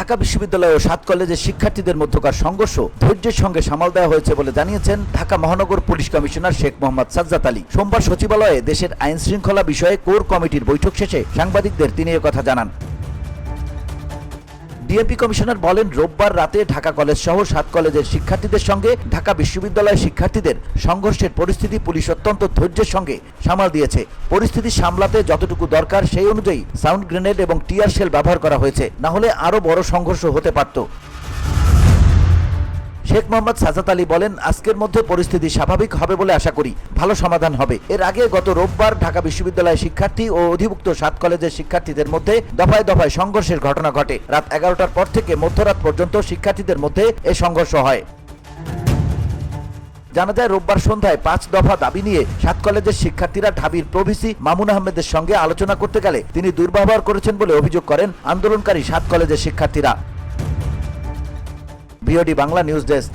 ঢাকা বিশ্ববিদ্যালয় ও 7 কলেজের শিক্ষার্থীদের মধ্যকার সংঘর্ষ ধৈর্যের সঙ্গে সামাল দেওয়া হয়েছে বলে জানিয়েছেন ঢাকা মহানগর পুলিশ কমিশনার শেখ মোহাম্মদ সাজ্জাদ আলী। সোমবার সচিবালয়ে দেশের আইন শৃঙ্খলা বিষয়ে কোর কমিটির বৈঠক শেষে সাংবাদিকদের তিনি একথা জানান। ডিএমপি কমিশনার বলেন, রোববার রাতে ঢাকা কলেজ সহ 7 কলেজের শিক্ষার্থীদের সঙ্গে ঢাকা বিশ্ববিদ্যালয়ের শিক্ষার্থীদের সংঘর্ষের পরিস্থিতি পুলিশ অত্যন্ত ধৈর্যের সঙ্গে সামাল দিয়েছে। পরিস্থিতি সামলাতে যতটুকু দরকার সেই অনুযায়ী সাউন্ড গ্রেনেড এবং টিয়ার শেল ব্যবহার করা হয়েছে, না হলে আরও বড় সংঘর্ষ হতে পারত। শেখ মোহাম্মদ সাজ্জাদ আলী বলেন, আজকের মধ্যে পরিস্থিতি স্বাভাবিক হবে বলে আশা করি, ভালো সমাধান হবে। এর আগে গত রোববার ঢাকা বিশ্ববিদ্যালয়ের শিক্ষার্থী ও অধিভুক্ত 7 কলেজের শিক্ষার্থীদের মধ্যে দফায় দফায় সংঘর্ষের ঘটনা ঘটে। রাত 11টার পর থেকে মধ্যরাত পর্যন্ত শিক্ষার্থীদের মধ্যে এই সংঘর্ষ হয়। জানা যায়, রোববার সন্ধ্যায় 5 দফা দাবি নিয়ে 7 কলেজের শিক্ষার্থীরা ঢাবির প্রভিসি মামুন আহমেদের সঙ্গে আলোচনা করতে গেলে তিনি দুর্ব্যবহার করেছেন বলে অভিযোগ করেন আন্দোলনকারী 7 কলেজের শিক্ষার্থীরা। BOD Bangla news desk.